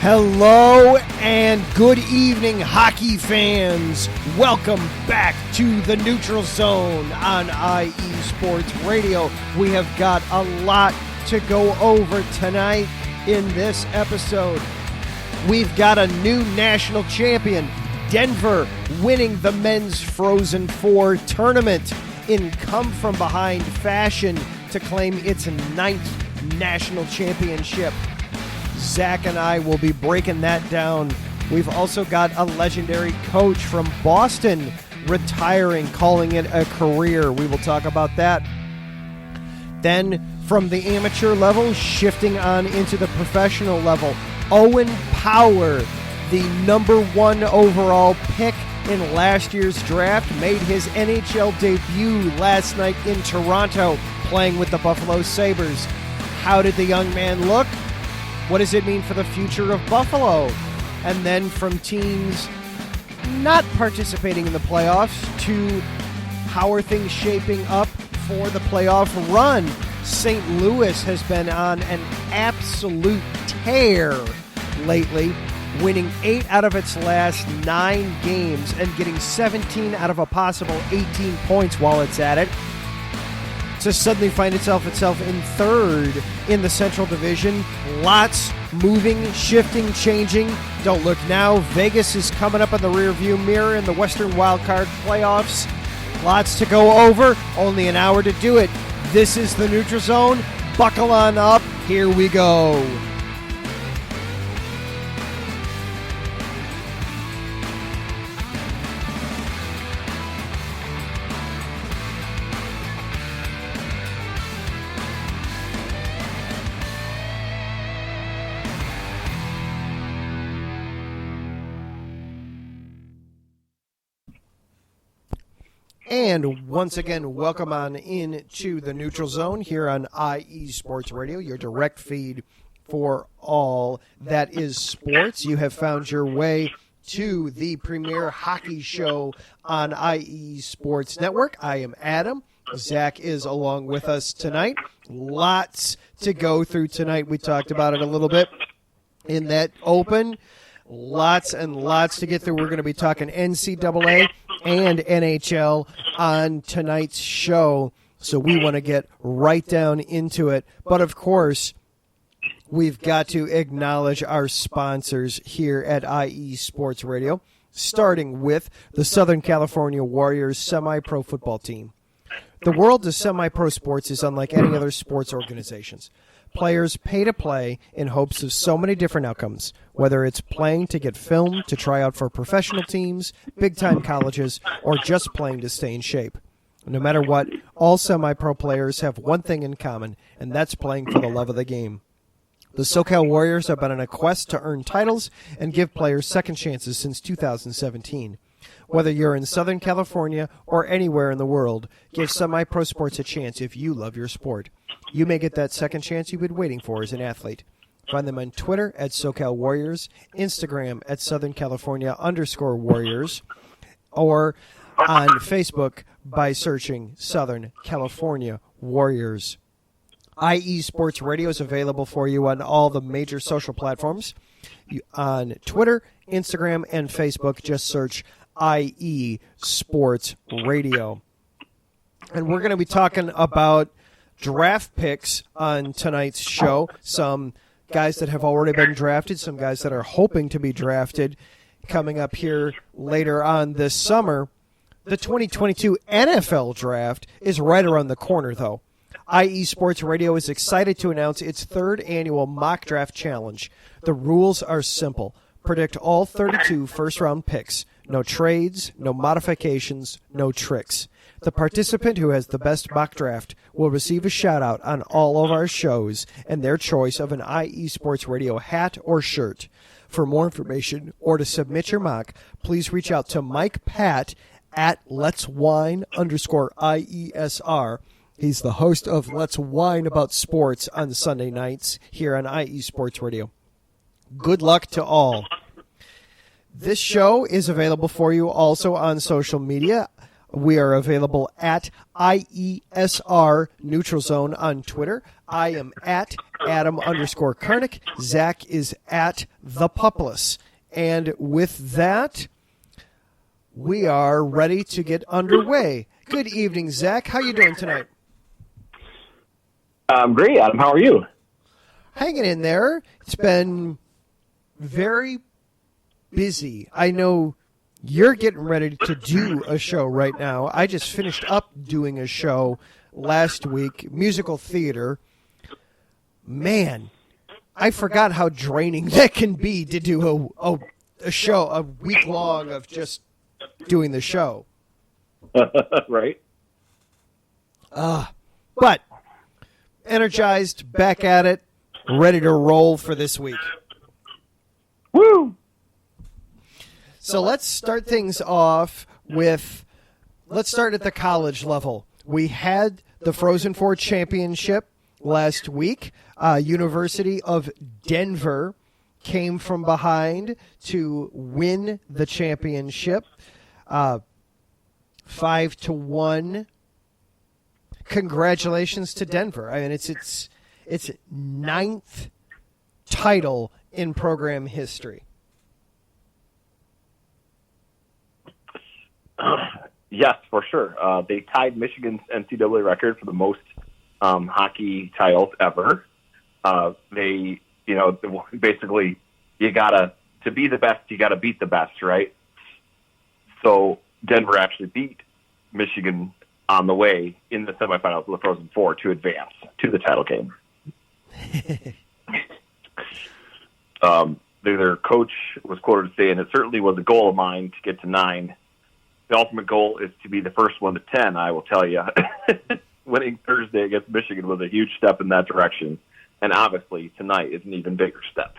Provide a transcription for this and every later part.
Hello and good evening, hockey fans. Welcome back to the Neutral Zone on IE Sports Radio. We have got a lot to go over tonight in this episode. We've got a new national champion, Denver, winning the men's Frozen Four tournament in come-from-behind fashion to claim its 9th national championship. Zach and I will be breaking that down. We've also got a legendary coach from Boston retiring, calling it a career. We will talk about that. Then from the amateur level, shifting on into the professional level, Owen Power, the number 1 overall pick in last year's draft, made his NHL debut last night in Toronto, playing with the Buffalo Sabres. How did the young man look? What does it mean for the future of Buffalo? And then from teams not participating in the playoffs to how are things shaping up for the playoff run? St. Louis has been on an absolute tear lately, winning 8 out of its last 9 games and getting 17 out of a possible 18 points while it's at it, to suddenly find itself in 3rd in the Central Division. Lots moving, shifting, changing. Don't look now. Vegas is coming up in the rearview mirror in the Western Wildcard playoffs. Lots to go over. Only an hour to do it. This is the Neutral Zone. Buckle on up. Here we go. And once again, welcome on into the Neutral Zone here on IE Sports Radio, your direct feed for all that is sports. You have found your way to the premier hockey show on IE Sports Network. I am Adam. Zach is along with us tonight. Lots to go through tonight. We talked about it a little bit in that open. Lots and lots to get through. We're going to be talking NCAA and NHL on tonight's show, so we want to get right down into it. But, of course, we've got to acknowledge our sponsors here at IE Sports Radio, starting with the Southern California Warriors semi-pro football team. The world of semi-pro sports is unlike any other sports organizations. Players pay to play in hopes of so many different outcomes, whether it's playing to get filmed, to try out for professional teams, big-time colleges, or just playing to stay in shape. No matter what, all semi-pro players have one thing in common, and that's playing for the love of the game. The SoCal Warriors have been on a quest to earn titles and give players second chances since 2017. Whether you're in Southern California or anywhere in the world, give semi-pro sports a chance if you love your sport. You may get that second chance you've been waiting for as an athlete. Find them on Twitter at SoCal Warriors, Instagram at Southern California _Warriors, or on Facebook by searching Southern California Warriors. IE Sports Radio is available for you on all the major social platforms. On Twitter, Instagram, and Facebook, just search IE Sports Radio. And we're going to be talking about draft picks on tonight's show. Some guys that have already been drafted, some guys that are hoping to be drafted coming up here later on this summer. The 2022 NFL draft is right around the corner, though. IE Sports Radio is excited to announce its 3rd annual mock draft challenge. The rules are simple. Predict all 32 first-round picks. No trades, no modifications, no tricks. The participant who has the best mock draft will receive a shout-out on all of our shows and their choice of an IE Sports Radio hat or shirt. For more information or to submit your mock, please reach out to Mike Pat at Let's Wine _IESR. He's the host of Let's Wine About Sports on Sunday nights here on IE Sports Radio. Good luck to all. This show is available for you also on social media. We are available at IESR Neutral Zone on Twitter. I am at Adam_Kernick. Zach is at The Pupless. And with that, we are ready to get underway. Good evening, Zach. How you doing tonight? I'm great, Adam. How are you? Hanging in there. It's been very busy. I know you're getting ready to do a show right now. I just finished up doing a show last week, musical theater. Man, I forgot how draining that can be to do a show, a week long of just doing the show. Right. But energized, back at it, ready to roll for this week. Woo! So let's start things off let's start at the college level. We had the Frozen Four Championship last week. University of Denver came from behind to win the championship, 5-1. Congratulations to Denver. I mean, it's ninth title in program history. Yes, for sure. They tied Michigan's NCAA record for the most hockey titles ever. Basically, to be the best, you gotta beat the best, right? So Denver actually beat Michigan on the way in the semifinals of the Frozen Four to advance to the title game. Their coach was quoted as saying, "It certainly was a goal of mine to get to 9. The ultimate goal is to be the first one to 10, I will tell you." Winning Thursday against Michigan was a huge step in that direction. And obviously, tonight is an even bigger step.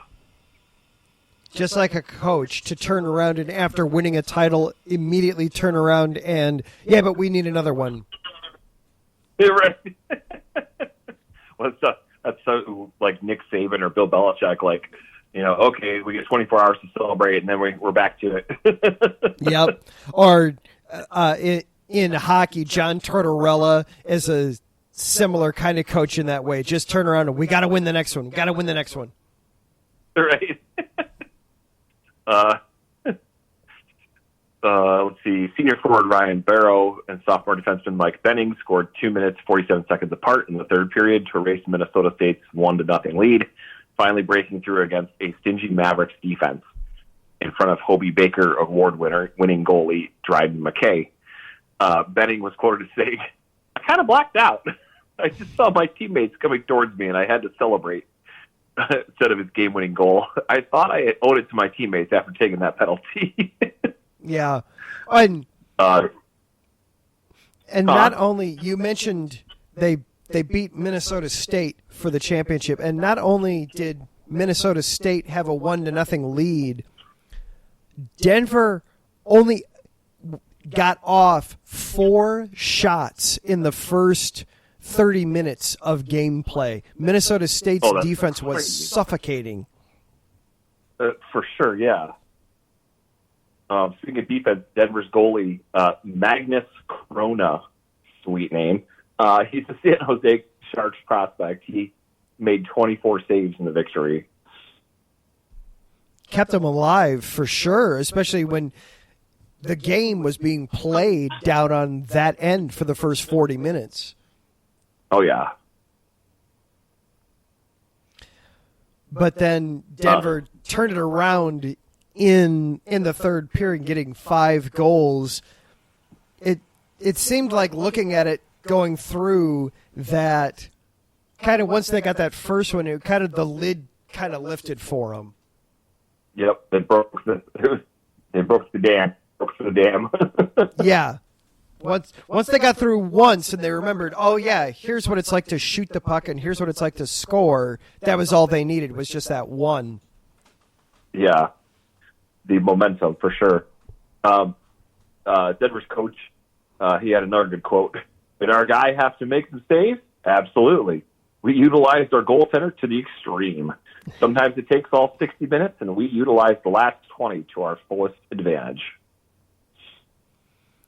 Just like a coach to turn around and after winning a title, immediately turn around and, yeah, but we need another one. Yeah, right. Well, that's so like Nick Saban or Bill Belichick, like, okay, we get 24 hours to celebrate, and then we're back to it. Yep. Or in hockey, John Tortorella is a similar kind of coach in that way. Just turn around and we got to win the next one. Got to win the next one. Right. Let's see. Senior forward Ryan Barrow and sophomore defenseman Mike Benning scored 2 minutes, 47 seconds apart in the third period to erase Minnesota State's 1-0 lead, finally breaking through against a stingy Mavericks defense in front of Hobie Baker award-winning goalie Dryden McKay. Benning was quoted as saying, "I kind of blacked out. I just saw my teammates coming towards me, and I had to celebrate." Instead of his game-winning goal, "I thought I owed it to my teammates after taking that penalty." Yeah. And not only, you mentioned they beat Minnesota State for the championship, and not only did Minnesota State have a 1-0 lead, Denver only got off 4 shots in the first 30 minutes of gameplay. Minnesota State's defense was crazy. Suffocating. For sure, yeah. Speaking of defense, Denver's goalie, Magnus Krona, sweet name. He's a San Jose Sharks prospect. He made 24 saves in the victory. Kept him alive for sure, especially when the game was being played down on that end for the first 40 minutes. Oh, yeah. But then Denver turned it around in the third period, getting 5 goals. It seemed like, looking at it going through, that kind of once they got that first one, it kind of the lid kind of lifted for them. Yep, they broke the dam. Broke the dam. Yeah. Once they got through once and they remembered, oh yeah, here's what it's like to shoot the puck and here's what it's like to score. That was all they needed, was just that one. Yeah, the momentum for sure. Denver's coach, he had another good quote. Did our guy have to make some saves? Absolutely. We utilized our goaltender to the extreme. Sometimes it takes all 60 minutes, and we utilized the last 20 to our fullest advantage.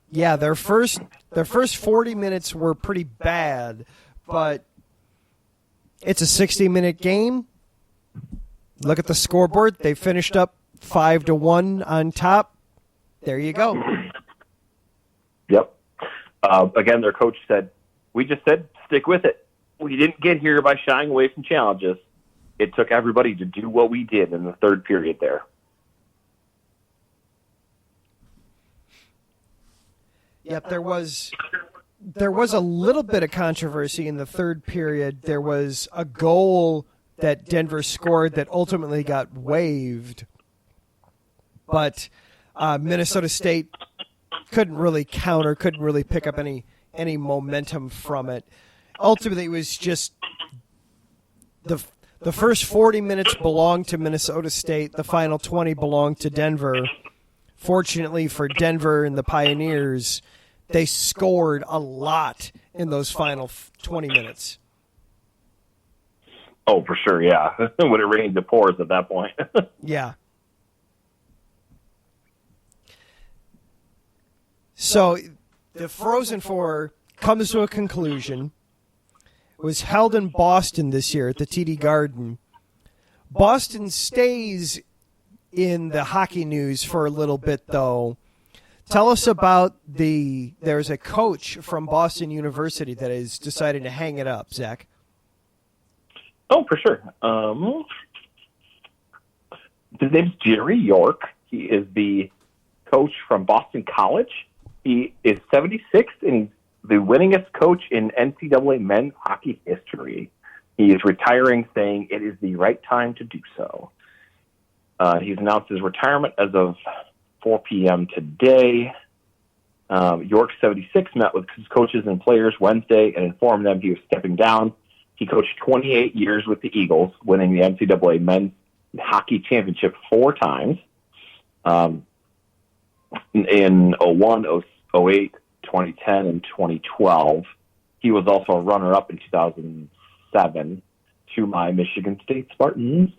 Yeah, their first 40 minutes were pretty bad, but it's a 60-minute game. Look at the scoreboard. They finished up 5-1 on top. There you go. Yep. Again, their coach said, "We just said stick with it. We didn't get here by shying away from challenges. It took everybody to do what we did in the third period there." Yep, there was a little bit of controversy in the third period. There was a goal that Denver scored that ultimately got waived, but Minnesota State couldn't really counter, couldn't really pick up any momentum from it. Ultimately, it was just the first 40 minutes belonged to Minnesota State. The final 20 belonged to Denver. Fortunately for Denver and the Pioneers, they scored a lot in those final 20 minutes. Oh, for sure, yeah. When it rains, it pours at that point. Yeah. So the Frozen Four comes to a conclusion. It was held in Boston this year at the TD Garden. Boston stays in the hockey news for a little bit, though. Tell us about there's a coach from Boston University that has decided to hang it up, Zach. Oh, for sure. His name's Jerry York. He is the coach from Boston College. He is 76, and he's the winningest coach in NCAA men's hockey history. He is retiring, saying it is the right time to do so. He's announced his retirement as of 4 p.m. today. York, 76, met with his coaches and players Wednesday and informed them he was stepping down. He coached 28 years with the Eagles, winning the NCAA men's hockey championship 4 times. In 01, 08, 2010, and 2012. He was also a runner-up in 2007 to my Michigan State Spartans.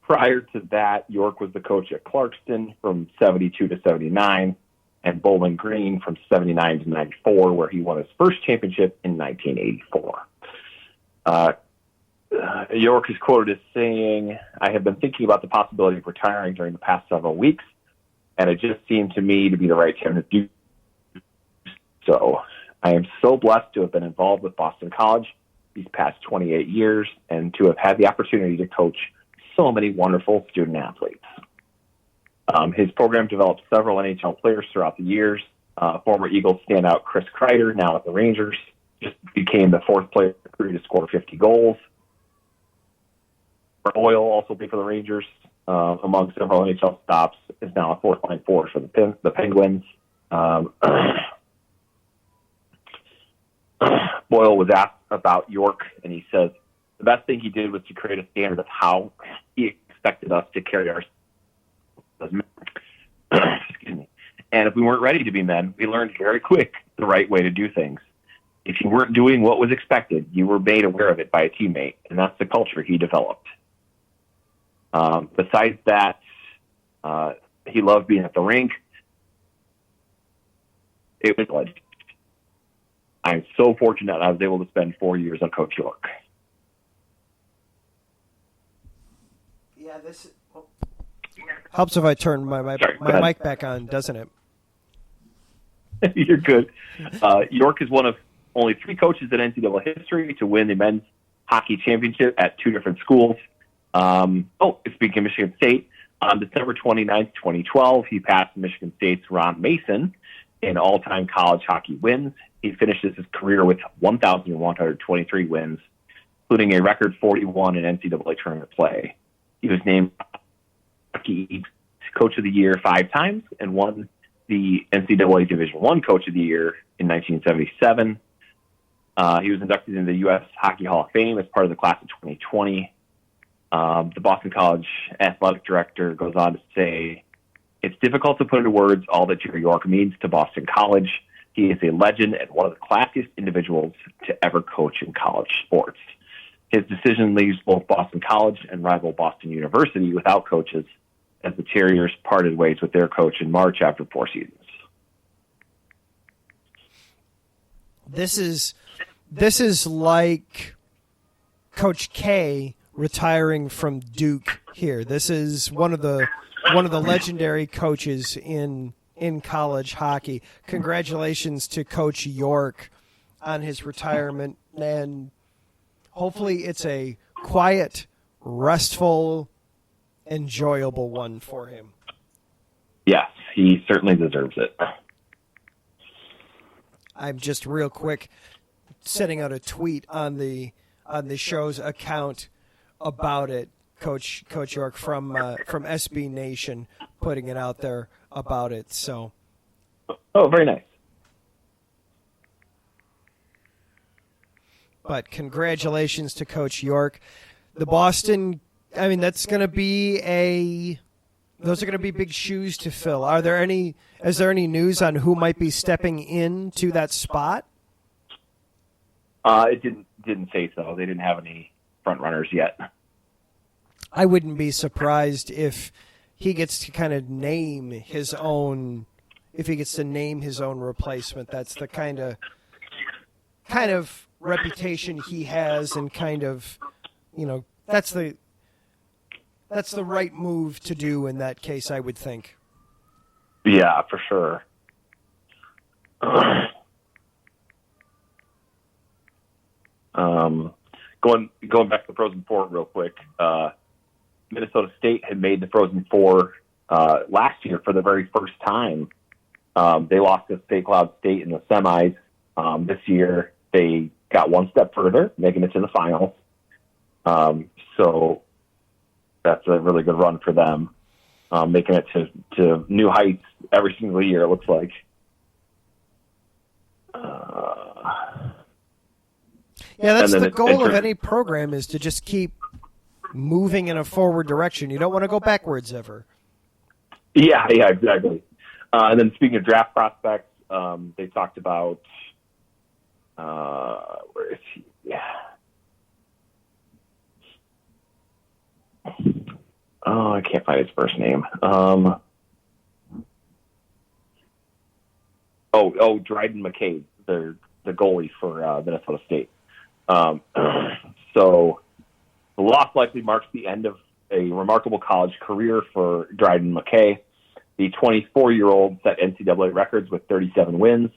Prior to that, York was the coach at Clarkston from 72 to 79, and Bowling Green from 79 to 94, where he won his first championship in 1984. York is quoted as saying, "I have been thinking about the possibility of retiring during the past several weeks, and it just seemed to me to be the right time to do so. I am so blessed to have been involved with Boston College these past 28 years and to have had the opportunity to coach so many wonderful student athletes." His program developed several NHL players throughout the years. Former Eagles standout Chris Kreider, now at the Rangers, just became the 4th player in the career to score 50 goals. Boyle also played for the Rangers. Among several NHL stops, is now a 4th-line forward for the Penguins. Boyle was asked about York, and he says, "The best thing he did was to create a standard of how he expected us to carry ourselves as men." Excuse me. "And if we weren't ready to be men, we learned very quick the right way to do things. If you weren't doing what was expected, you were made aware of it by a teammate, and that's the culture he developed." Besides that, he loved being at the rink. It was like, I'm so fortunate I was able to spend 4 years on Coach York. Yeah, this helps if I turn my mic back on, doesn't it? You're good. York is one of only 3 coaches in NCAA history to win the men's hockey championship at 2 different schools. Speaking of Michigan State, on December 29th, 2012, he passed Michigan State's Ron Mason in all-time college hockey wins. He finishes his career with 1,123 wins, including a record 41 in NCAA tournament play. He was named Hockey East Coach of the Year 5 times and won the NCAA Division I Coach of the Year in 1977. He was inducted into the U.S. Hockey Hall of Fame as part of the class of 2020. The Boston College athletic director goes on to say, "It's difficult to put into words all that Jerry York means to Boston College. He is a legend and one of the classiest individuals to ever coach in college sports. His decision leaves both Boston College and rival Boston University without coaches as the Terriers parted ways with their coach in March after 4 seasons. This is like Coach K retiring from Duke here. This is one of the legendary coaches in college hockey. Congratulations to Coach York on his retirement, and hopefully it's a quiet, restful, enjoyable one for him. Yes, he certainly deserves it. I'm just real quick sending out a tweet on the show's account about it. Coach York from SB Nation putting it out there about it. So, oh, very nice. But congratulations to Coach York. The Boston, I mean, those are going to be big shoes to fill. Is there any news on who might be stepping into that spot? It didn't say so. They didn't have any front runners yet. I wouldn't be surprised if he gets to kind of name his own replacement. That's the kind of reputation he has, and kind of, that's the right move to do in that case, I would think. Yeah, for sure. Going back to the Frozen Four real quick. Minnesota State had made the Frozen Four last year for the very first time. They lost to St. Cloud State in the semis. This year they got one step further, making it to the finals. So that's a really good run for them, making it to new heights every single year, it looks like. Yeah, that's the goal of any program, is to just keep moving in a forward direction. You don't want to go backwards ever. Yeah, exactly. And then speaking of draft prospects, they talked about where is he? Yeah. Oh, I can't find his first name. Dryden McCabe, the goalie for Minnesota State. So the loss likely marks the end of a remarkable college career for Dryden McCabe. The 24-year-old set NCAA records with 37 wins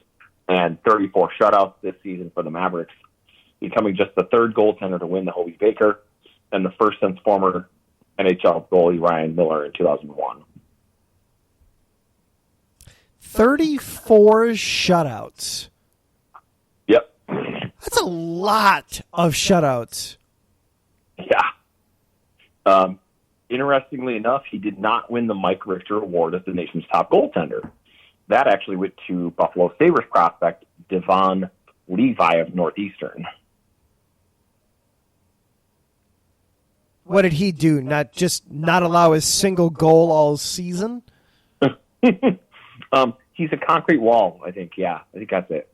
and 34 shutouts this season for the Mavericks, becoming just the third goaltender to win the Hobie Baker and the first since former NHL goalie Ryan Miller in 2001. 34 shutouts. Yep. That's a lot of shutouts. Yeah. Interestingly enough, he did not win the Mike Richter Award as the nation's top goaltender. That actually went to Buffalo Sabres prospect Devon Levi of Northeastern. What did he do? Not allow a single goal all season? He's a concrete wall, I think. Yeah, I think that's it.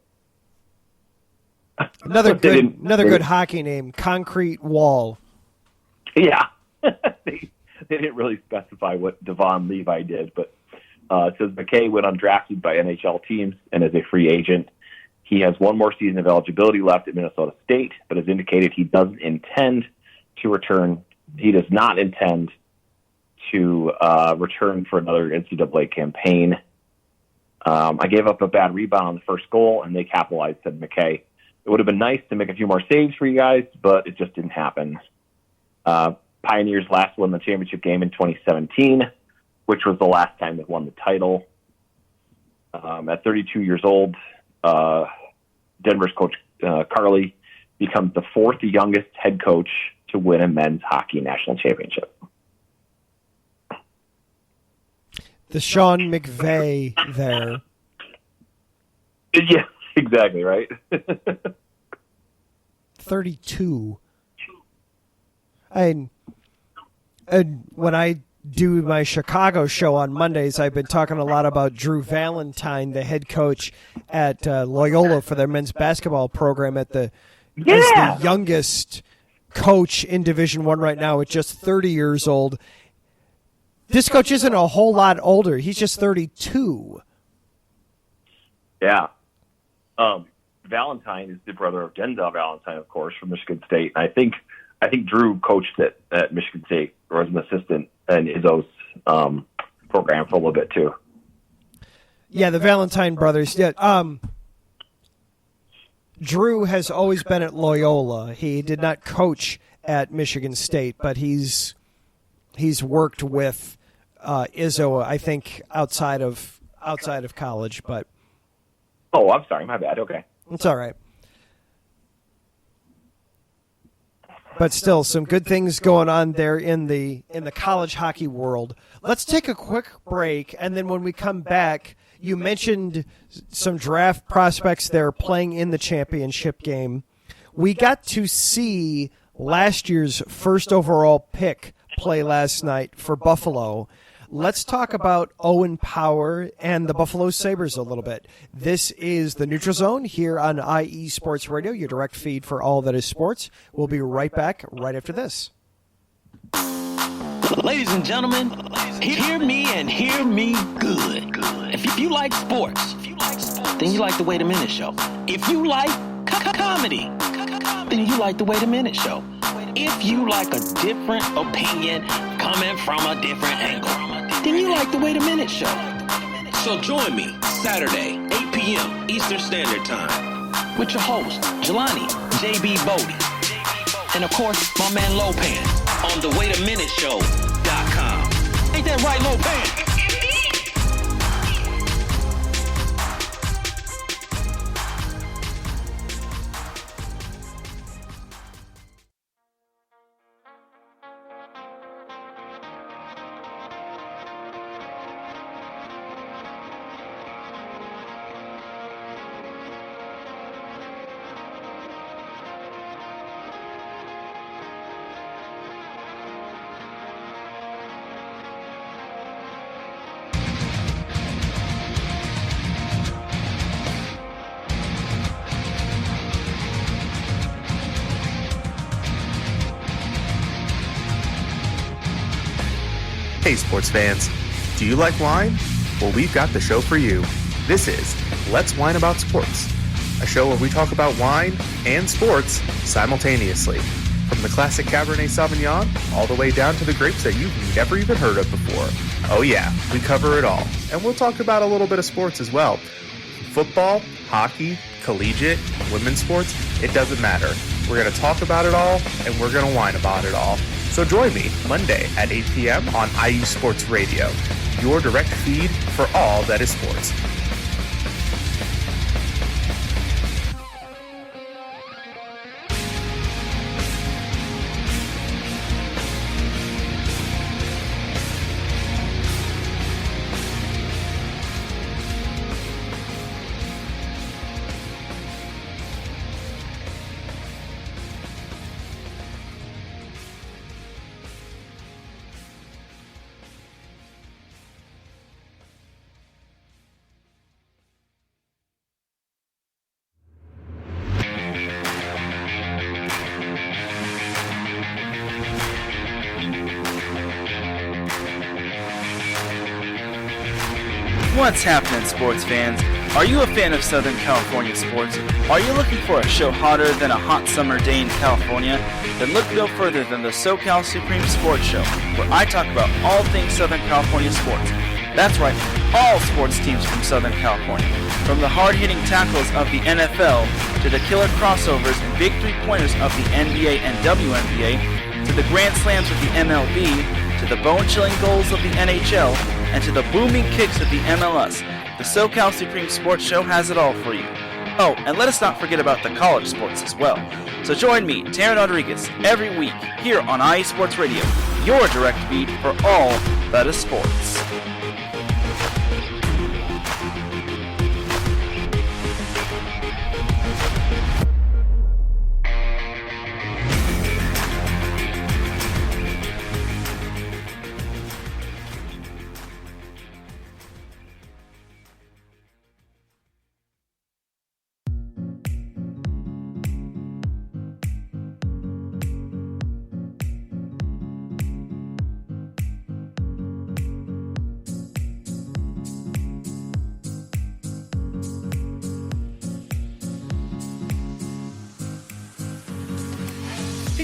Another good hockey name, Concrete Wall. Yeah. They didn't really specify what Devon Levi did, but it says McKay went undrafted by NHL teams and is a free agent. He has one more season of eligibility left at Minnesota State, but has indicated he doesn't intend to return. He does not intend to return for another NCAA campaign. I gave up a bad rebound on the first goal, and they capitalized, said McKay. It would have been nice to make a few more saves for you guys, but it just didn't happen. Pioneers last won the championship game in 2017, which was the last time they won the title. At 32 years old, Denver's coach Carly becomes the fourth youngest head coach to win a men's hockey national championship. The Sean McVay there. Yeah, exactly, right? 32. And when I do my Chicago show on Mondays, I've been talking a lot about Drew Valentine, the head coach at Loyola for their men's basketball program as the youngest coach in Division I right now at just 30 years old. This coach isn't a whole lot older. He's just 32. Yeah. Valentine is the brother of Denzel Valentine, of course, from Michigan State. And I think Drew coached it at Michigan State, or was an assistant in Izzo's program for a little bit too. Yeah, the Valentine brothers. Yeah. Drew has always been at Loyola. He did not coach at Michigan State, but he's worked with Izzo, I think, outside of college. But oh, I'm sorry, my bad. Okay, it's all right. But still, some good things going on there in the college hockey world. Let's take a quick break, and then when we come back, you mentioned some draft prospects there playing in the championship game. We got to see last year's first overall pick play last night for Buffalo. Let's talk about Owen Power and the Buffalo Sabres a little bit. This is the Neutral Zone here on IE Sports Radio, your direct feed for all that is sports. We'll be right back right after this. Ladies and gentlemen, hear me and hear me good. If you like sports, then you like the Wait a Minute Show. If you like comedy, then you like the Wait a Minute Show. If you like a different opinion coming from a different angle, then you like the Wait a Minute Show. So join me Saturday, 8 p.m. Eastern Standard Time with your host, Jelani J.B. Bodie. And of course, my man Lopan on the WaitAMinuteShow.com. Ain't that right, Lopan? Hey sports fans, do you like wine? Well, we've got the show for you. This is Let's Wine About Sports, a show where we talk about wine and sports simultaneously. From the classic Cabernet Sauvignon all the way down to the grapes that you've never even heard of before. Oh yeah, we cover it all. And we'll talk about a little bit of sports as well. Football, hockey, collegiate, women's sports, it doesn't matter. We're going to talk about it all, and we're going to whine about it all. So join me Monday at 8 p.m. on IE Sports Radio, your direct feed for all that is sports. What's happening, sports fans? Are you a fan of Southern California sports? Are you looking for a show hotter than a hot summer day in California? Then look no further than the SoCal Supreme Sports Show, where I talk about all things Southern California sports. That's right, all sports teams from Southern California. From the hard-hitting tackles of the NFL, to the killer crossovers and big three-pointers of the NBA and WNBA, to the grand slams of the MLB, to the bone-chilling goals of the NHL, and to the booming kicks of the MLS. The SoCal Supreme Sports Show has it all for you. Oh, and let us not forget about the college sports as well. So join me, Taryn Rodriguez, every week here on IE Sports Radio, your direct feed for all that is sports.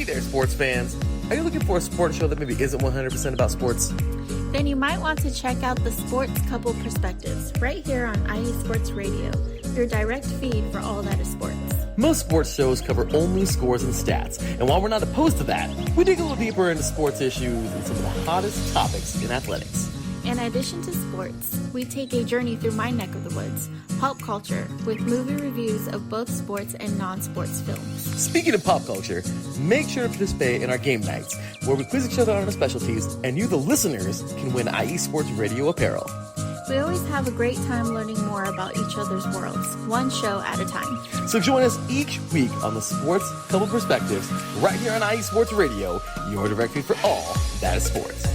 Hey there, sports fans. Are you looking for a sports show that maybe isn't 100% about sports? Then you might want to check out the Sports Couple Perspectives right here on IE Sports Radio, your direct feed for all that is sports. Most sports shows cover only scores and stats, and while we're not opposed to that, we dig a little deeper into sports issues and some of the hottest topics in athletics. In addition to sports, we take a journey through my neck of the woods, pop culture, with movie reviews of both sports and non-sports films. Speaking of pop culture, make sure to participate in our game nights, where we quiz each other on our specialties, and you, the listeners, can win IE Sports Radio apparel. We always have a great time learning more about each other's worlds, one show at a time. So join us each week on the Sports Couple Perspectives, right here on IE Sports Radio, your direct feed for all that is sports.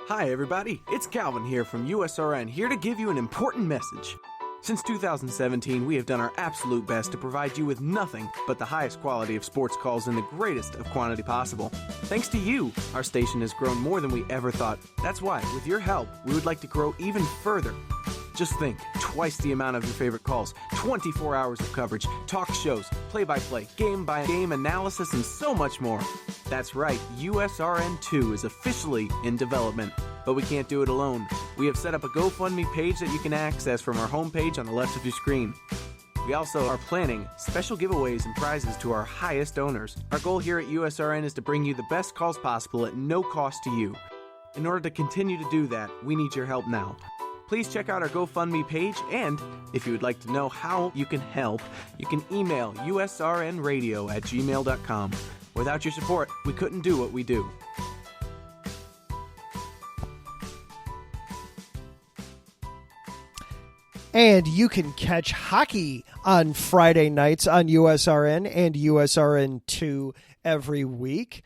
Hi everybody, it's Calvin here from USRN, here to give you an important message. Since 2017, we have done our absolute best to provide you with nothing but the highest quality of sports calls in the greatest of quantity possible. Thanks to you, our station has grown more than we ever thought. That's why, with your help, we would like to grow even further. Just think, twice the amount of your favorite calls, 24 hours of coverage, talk shows, play-by-play, game-by-game analysis, and so much more. That's right, USRN2 is officially in development, but we can't do it alone. We have set up a GoFundMe page that you can access from our homepage on the left of your screen. We also are planning special giveaways and prizes to our highest donors. Our goal here at USRN is to bring you the best calls possible at no cost to you. In order to continue to do that, we need your help now. Please check out our GoFundMe page, and if you would like to know how you can help, you can email usrnradio@gmail.com. Without your support, we couldn't do what we do. And you can catch hockey on Friday nights on USRN and USRN2 every week.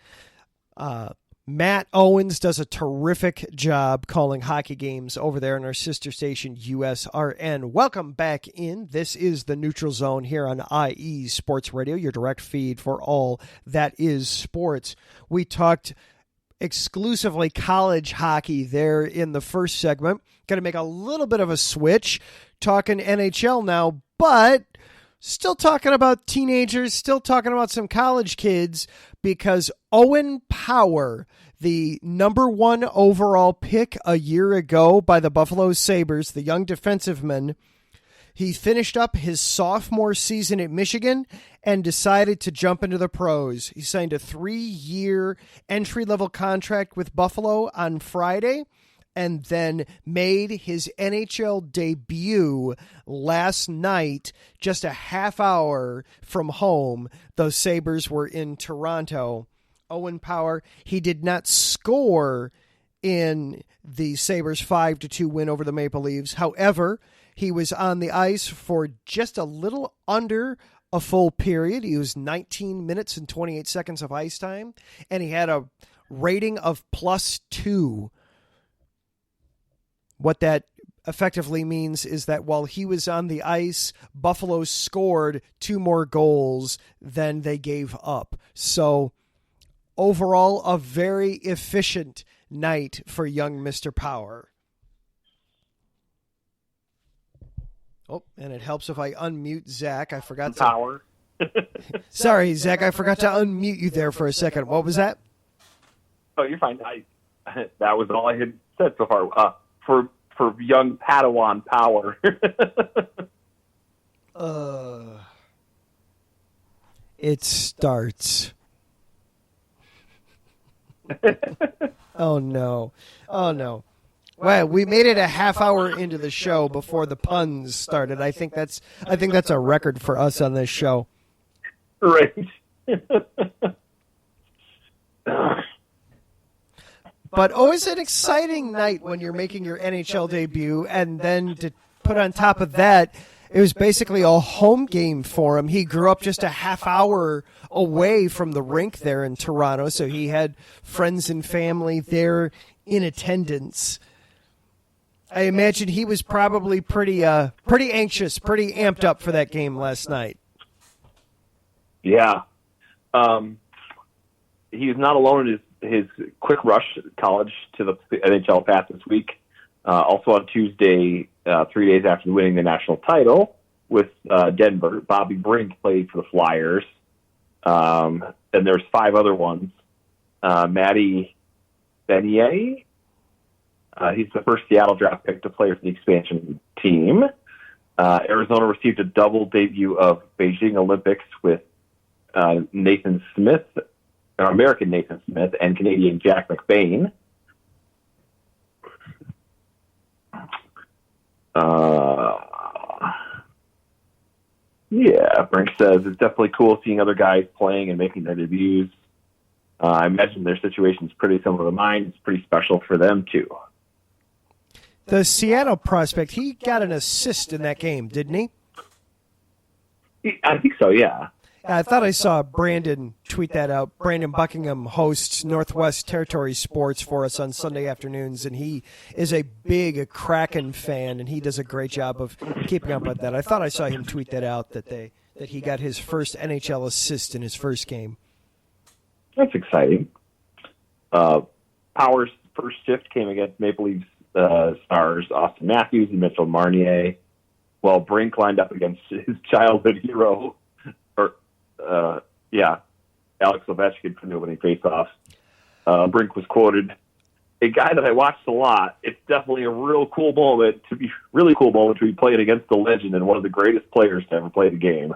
Matt Owens does a terrific job calling hockey games over there in our sister station, USRN. Welcome back in. This is the Neutral Zone here on IE Sports Radio, your direct feed for all that is sports. We talked exclusively college hockey there in the first segment. Going to make a little bit of a switch, talking NHL now, but still talking about teenagers, still talking about some college kids, because Owen Power, the number 1 overall pick a year ago by the Buffalo Sabres, the young defensiveman, he finished up his sophomore season at Michigan and decided to jump into the pros. He signed a 3-year entry-level contract with Buffalo on Friday, and then made his NHL debut last night, just a half hour from home. Those Sabres were in Toronto. Owen Power, he did not score in the Sabres' 5-2 win over the Maple Leafs. However, he was on the ice for just a little under a full period. He was 19 minutes and 28 seconds of ice time, and he had a rating of +2. What that effectively means is that while he was on the ice, Buffalo scored 2 more goals than they gave up. So overall, a very efficient night for young Mr. Power. Oh, and it helps if I unmute Zach. I forgot to... Power. Sorry, Zach, I forgot to unmute you there for a second. What was that? Oh, you're fine. That was all I had said so far. For young Padawan Power. It starts. Oh no. Well, we made it a half hour into the show before the puns started. I think that's a record for us on this show. Right. But always an exciting night when you're making your NHL debut, and then to put on top of that, it was basically a home game for him. He grew up just a half hour away from the rink there in Toronto, so he had friends and family there in attendance. I imagine he was probably pretty anxious, pretty amped up for that game last night. Yeah. He was not alone in his quick rush college to the NHL path this week. Also on Tuesday, 3 days after winning the national title with Denver, Bobby Brink played for the Flyers. And there's 5 other ones. Matty Benier, he's the first Seattle draft pick to play for the expansion team. Arizona received a double debut of Beijing Olympics with Nathan Smith, or American Nathan Smith, and Canadian Jack McBain. Brink says it's definitely cool seeing other guys playing and making their debuts. I imagine their situation is pretty similar to mine. It's pretty special for them, too. The Seattle prospect, he got an assist in that game, didn't he? I think so, yeah. I thought I saw Brandon tweet that out. Brandon Buckingham hosts Northwest Territory Sports for us on Sunday afternoons, and he is a big Kraken fan, and he does a great job of keeping up with that. I thought I saw him tweet that out, that he got his first NHL assist in his first game. That's exciting. Power's first shift came against Maple Leafs stars Austin Matthews and Mitchell Marnier, while Brink lined up against his childhood hero, Alex Ovechkin for the opening faceoff. Brink was quoted, "A guy that I watched a lot. It's definitely a really cool moment to be playing against the legend and one of the greatest players to ever play the game."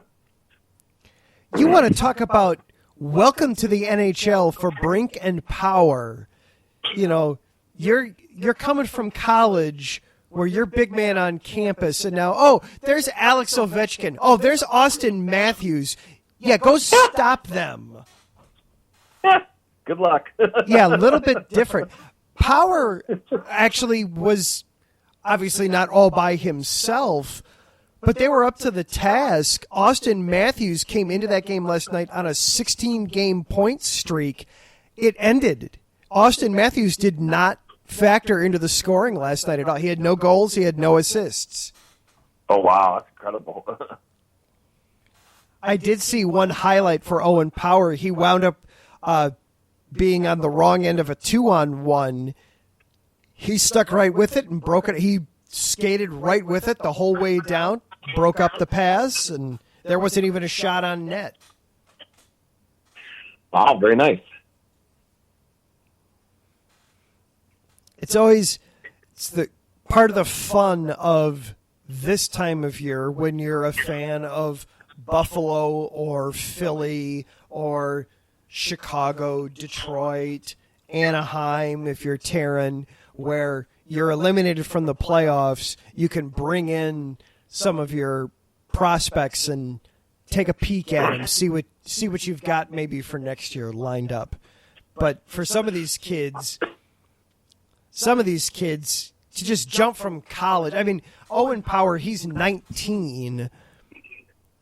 You want to talk about welcome to the NHL for Brink and Power. You know, you're coming from college where you're big man on campus, and now, there's Alex Ovechkin. Oh, there's Austin Matthews. Yeah, go stop them. Good luck. Yeah, a little bit different. Power actually was obviously not all by himself, but they were up to the task. Austin Matthews came into that game last night on a 16-game point streak. It ended. Austin Matthews did not factor into the scoring last night at all. He had no goals. He had no assists. Oh, wow. That's incredible. I did see one highlight for Owen Power. He wound up being on the wrong end of a 2-on-1. He stuck right with it and broke it. He skated right with it the whole way down, broke up the pass, and there wasn't even a shot on net. Wow, very nice. It's the part of the fun of this time of year when you're a fan of Buffalo or Philly or Chicago, Detroit, Anaheim, if you're Terran, where you're eliminated from the playoffs, you can bring in some of your prospects and take a peek at them, see what you've got maybe for next year lined up. But for some of these kids to just jump from college, I mean, Owen Power, he's 19,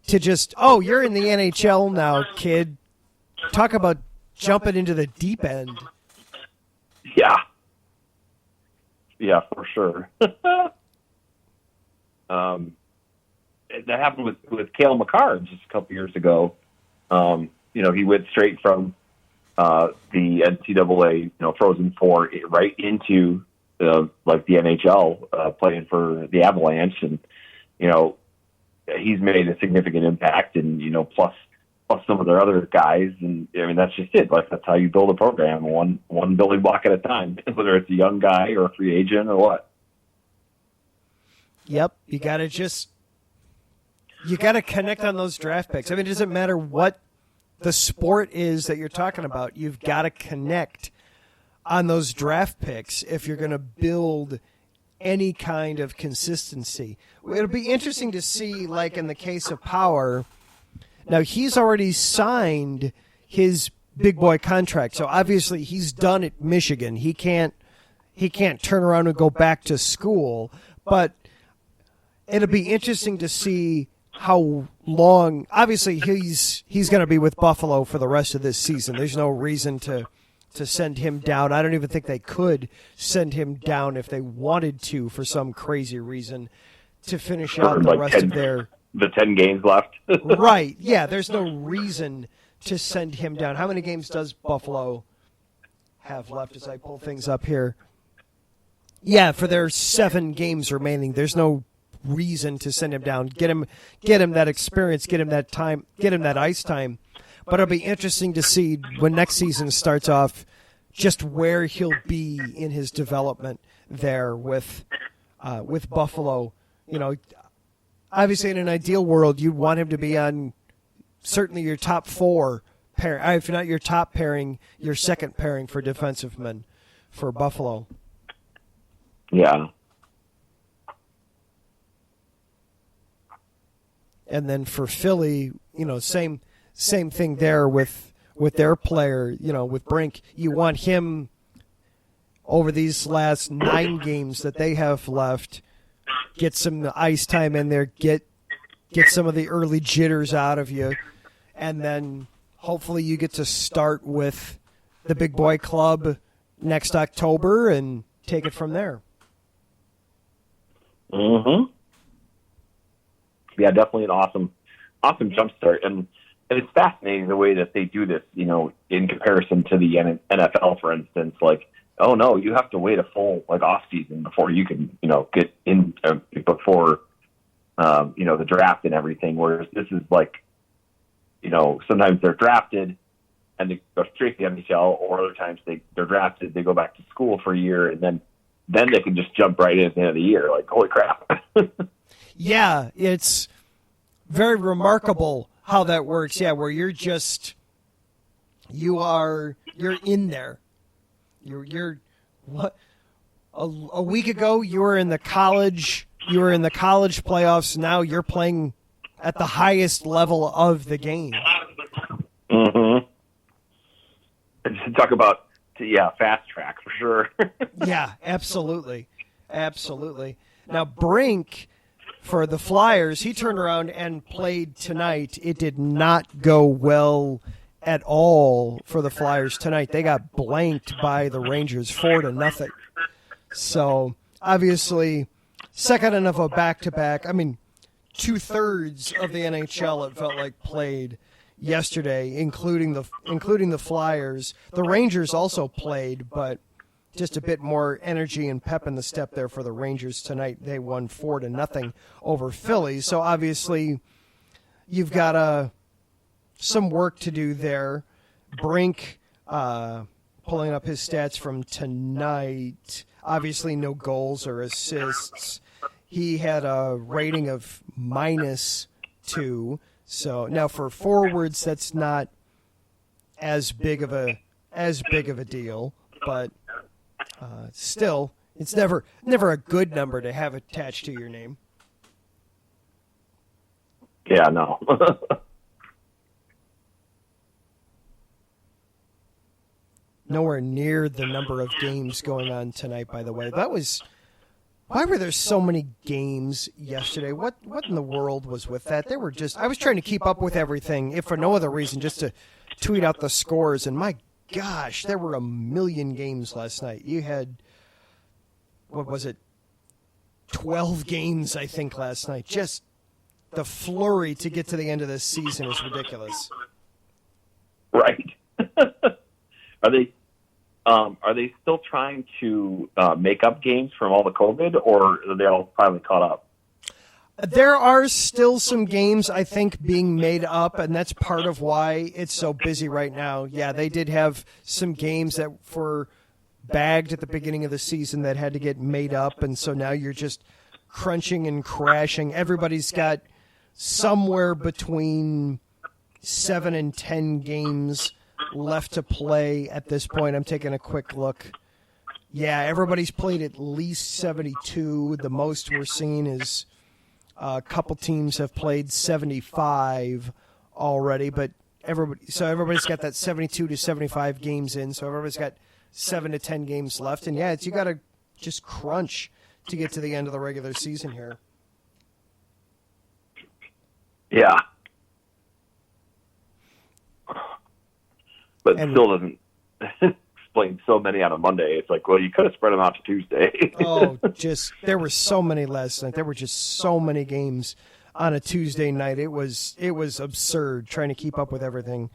to just, you're in the NHL now, kid. Talk about jumping into the deep end. Yeah. Yeah, for sure. That happened with Cale Makar just a couple years ago. He went straight from the NCAA, Frozen Four right into the NHL, playing for the Avalanche, and he's made a significant impact, and plus some of their other guys, and I mean that's just it. That's how you build a program, one building block at a time, whether it's a young guy or a free agent or what. Yep, you got to connect on those draft picks. I mean, it doesn't matter what the sport is that you're talking about. You've got to connect on those draft picks if you're going to build any kind of consistency. It'll be interesting to see, like in the case of Power. Now, he's already signed his big boy contract. So obviously he's done at Michigan. He can't turn around and go back to school. But it'll be interesting to see how long. Obviously he's going to be with Buffalo for the rest of this season. There's no reason to send him down. I don't even think they could send him down if they wanted to for some crazy reason to finish out the rest of their... The 10 games left. Right, yeah, there's no reason to send him down. How many games does Buffalo have left as I pull things up here? Yeah, for their 7 games remaining, there's no reason to send him down. Get him that experience, get him that time, get him that ice time. But it'll be interesting to see when next season starts off just where he'll be in his development there with Buffalo. You know, obviously in an ideal world, you'd want him to be on certainly your top 4 pair. If not your top pairing, your second pairing for defensive men for Buffalo. Yeah. And then for Philly, you know, same thing there with their player, you know, with Brink. You want him over these last 9 games that they have left, get some ice time in there, get some of the early jitters out of you, and then hopefully you get to start with the big boy club next October and take it from there. Mm-hmm. Yeah, definitely an awesome jump start. And it's fascinating the way that they do this, you know, in comparison to the NFL, for instance. Like, oh, no, you have to wait a full, off season before you can, you know, get in before, you know, the draft and everything. Whereas this is like, you know, sometimes they're drafted and they go straight to the NHL, or other times they're drafted, they go back to school for a year, and then they can just jump right in at the end of the year. Like, holy crap. Yeah, it's very remarkable how that works. Yeah, where you're in there. You're what? A week ago you were in the college playoffs. Now you're playing at the highest level of the game. Mm-hmm. Talk about fast track for sure. Yeah, absolutely. Now Brink, for the Flyers, he turned around and played tonight. It did not go well at all for the Flyers tonight. They got blanked by the Rangers 4-0. So obviously, second of a back-to-back. I mean, 2/3 of the NHL it felt like played yesterday, including the Flyers. The Rangers also played, but just a bit more energy and pep in the step there for the Rangers tonight. They won 4-0 over Philly. So obviously, you've got some work to do there. Brink, pulling up his stats from tonight, obviously no goals or assists. He had a rating of -2. So now for forwards, that's not as big of a deal, but still, it's never a good number to have attached to your name. Yeah, no. Nowhere near the number of games going on tonight, by the way. Why were there so many games yesterday? What in the world was with that? I was trying to keep up with everything, if for no other reason, just to tweet out the scores. And my gosh, there were a million games last night. You had, 12 games, I think, last night. Just the flurry to get to the end of this season is ridiculous. Right. Are they still trying to make up games from all the COVID, or are they all finally caught up? There are still some games, I think, being made up, and that's part of why it's so busy right now. Yeah, they did have some games that were bagged at the beginning of the season that had to get made up, and so now you're just crunching and crashing. Everybody's got somewhere between 7 and 10 games left to play at this point. I'm taking a quick look. Yeah, everybody's played at least 72. The most we're seeing is a couple teams have played 75 already, but everybody's got that 72 to 75 games in, so everybody's got 7 to 10 games left, and you got to just crunch to get to the end of the regular season here. Yeah. But it still doesn't explain so many on a Monday. It's like, well, you could have spread them out to Tuesday. There were so many last night. There were just so many games on a Tuesday night. It was absurd trying to keep up with everything.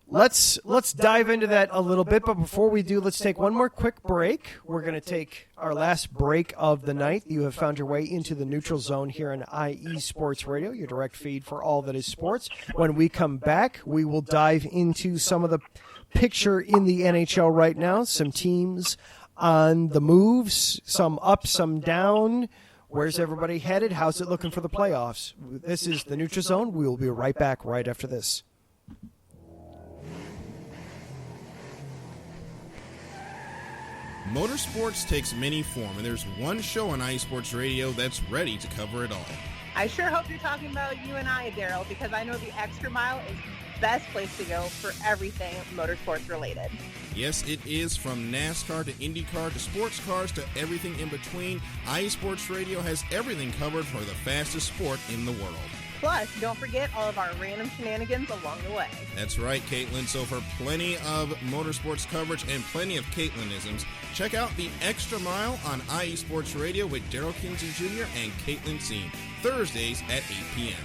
Let's dive into that a little bit, but before we do, let's take one more quick break. We're going to take our last break of the night. You have found your way into the neutral zone here on IE Sports Radio, your direct feed for all that is sports. When we come back, we will dive into some of the picture in the NHL right now, some teams on the moves, some up, some down. Where's everybody headed? How's it looking for the playoffs? This is the neutral zone. We will be right back right after this. Motorsports takes many form, and there's one show on IE Sports Radio that's ready to cover it all. I sure hope you're talking about you and I, Daryl, because I know the Extra Mile is the best place to go for everything motorsports related. Yes, it is. From NASCAR to IndyCar to sports cars to everything in between, IE Sports Radio has everything covered for the fastest sport in the world. Plus, don't forget all of our random shenanigans along the way. That's right, Caitlin. So for plenty of motorsports coverage and plenty of Caitlinisms, check out The Extra Mile on IE Sports Radio with Daryl Kinsey Jr. and Caitlin Seen, Thursdays at 8 p.m.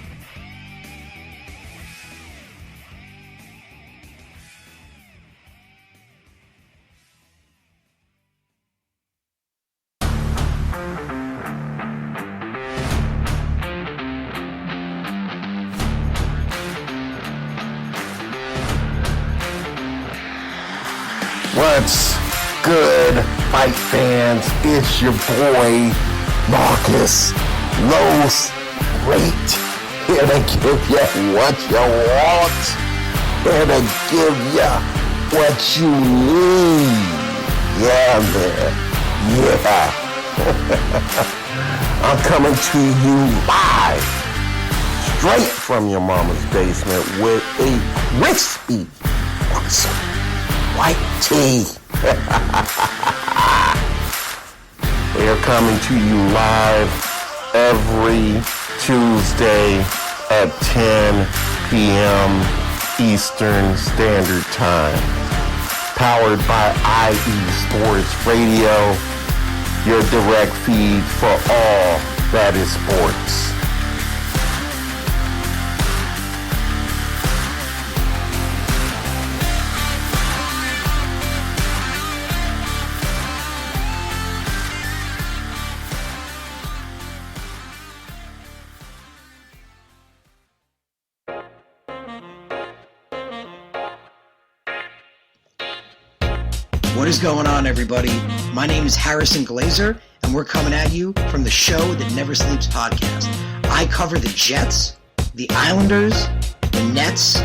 What's good, fight fans? It's your boy, Marcus Los Great, here to give you what you want, here to give you what you need. Yeah, man. Yeah. I'm coming to you live, straight from your mama's basement with a crispy, awesome white tea. We are coming to you live every Tuesday at 10 p.m. Eastern Standard Time. Powered by IE Sports Radio, your direct feed for all that is sports. What is going on, everybody? My name is Harrison Glazer, and we're coming at you from the Show That Never Sleeps podcast. I cover the Jets, the Islanders, the Nets,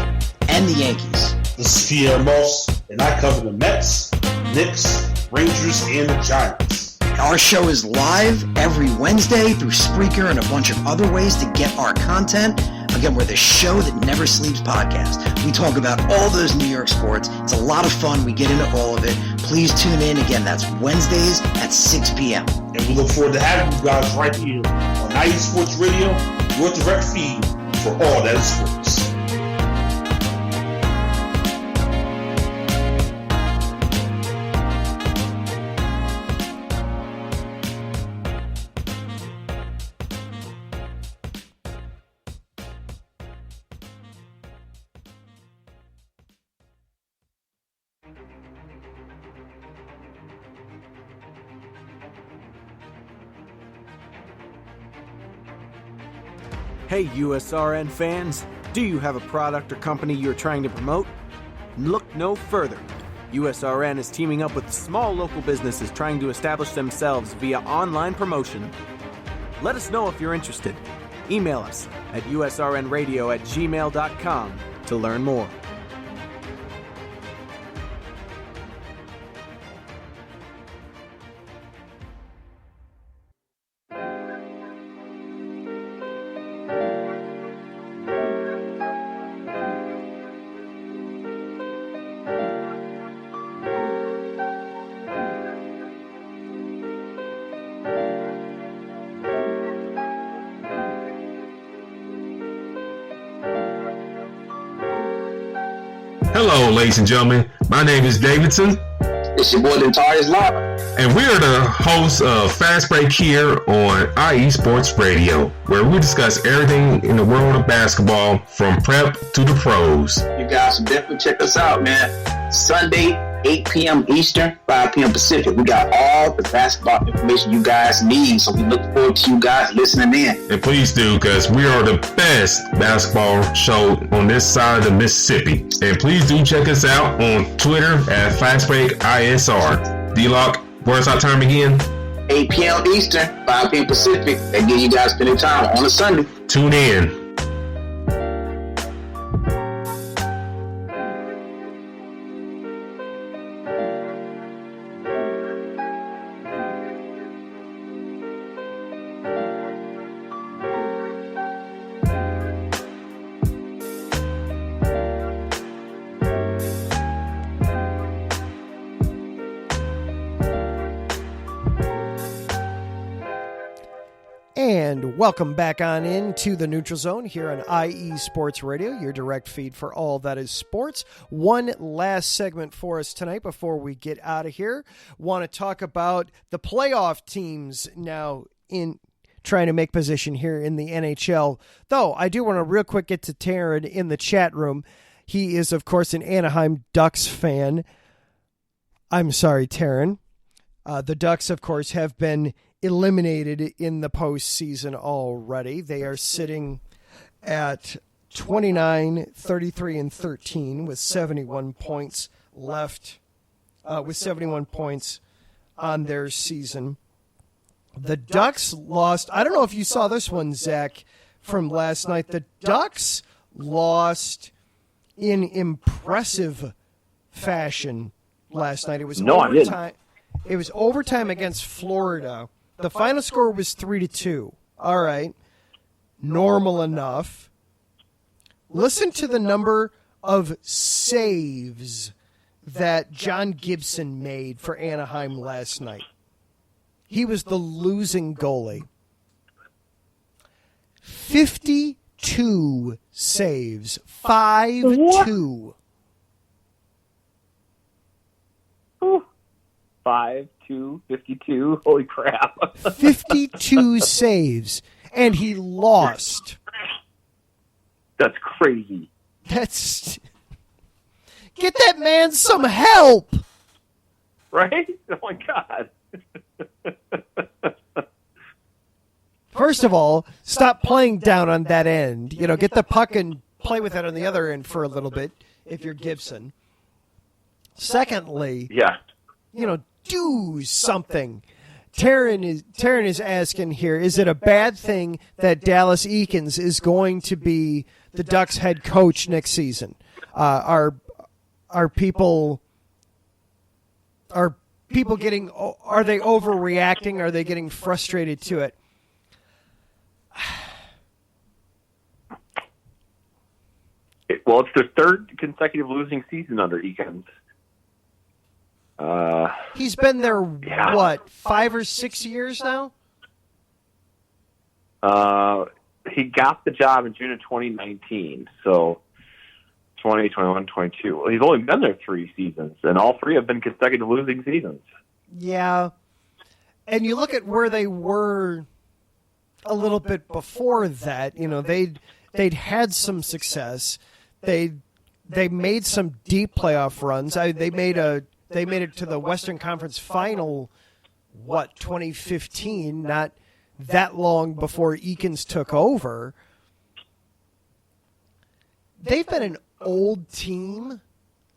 and the Yankees. This is Pierre Moss, and I cover the Mets, Knicks, Rangers, and the Giants. Our show is live every Wednesday through Spreaker and a bunch of other ways to get our content. Again, we're the Show That Never Sleeps podcast. We talk about all those New York sports. It's a lot of fun. We get into all of it. Please tune in. Again, that's Wednesdays at 6 p.m. And we look forward to having you guys right here on IE Sports Radio, your direct feed for all that is sports. Hey USRN fans, do you have a product or company you're trying to promote? Look no further. USRN is teaming up with small local businesses trying to establish themselves via online promotion. Let us know if you're interested. Email us at usrnradio@gmail.com to learn more. Hello, ladies and gentlemen. My name is Davidson. It's your boy, Dentarius Lava. And we're the hosts of Fast Break here on IE Sports Radio, where we discuss everything in the world of basketball from prep to the pros. You guys should definitely check us out, man. Sunday, 8 p.m. Eastern, 5 p.m. Pacific. We got all the basketball information you guys need, so we look forward to you guys listening in. And please do, because we are the best basketball show on this side of the Mississippi. And please do check us out on Twitter at FastBreakISR. D-Lock, where's our time again? 8 p.m. Eastern, 5 p.m. Pacific. That give you guys plenty of time on a Sunday. Tune in. And welcome back on into the Neutral Zone here on IE Sports Radio, your direct feed for all that is sports. One last segment for us tonight before we get out of here. Want to talk about the playoff teams now in trying to make position here in the NHL. Though I do want to real quick get to Taryn in the chat room. He is, of course, an Anaheim Ducks fan. I'm sorry, Taryn. The Ducks, of course, have been eliminated in the postseason already. They are sitting at 29, 33, and 13 with 71 points left, with 71 points on their season. The Ducks lost. I don't know if you saw this one, Zach, from last night. The Ducks lost in impressive fashion last night. It was overtime. It was overtime against Florida. The final score was 3-2. All right. Normal enough. Listen to the number of saves that John Gibson made for Anaheim last night. He was the losing goalie. 52 saves. 5-2. 5-2, 52. Holy crap. 52 saves, and he lost. That's crazy. Get that man some help. Right? Oh, my God. First of all, stop playing down on that end. You know, get the puck and play with it on the other end for a little bit if you're Gibson. Secondly, you know, do something. Taryn is asking here, is it a bad thing that Dallas Eakins is going to be the Ducks head coach next season? Are people getting, are they overreacting? Are they getting frustrated to it? Well, it's their third consecutive losing season under Eakins. He's been there, what, 5 or 6 years now? He got the job in June of 2019, so 20, 21, 22. Well, he's only been there 3 seasons, and all 3 have been consecutive losing seasons. Yeah. And you look at where they were a little bit before that. You know, they'd had some success. They made some deep playoff runs. They made it to the Western Conference Final, 2015, not that long before Eakins took over. They've been an old team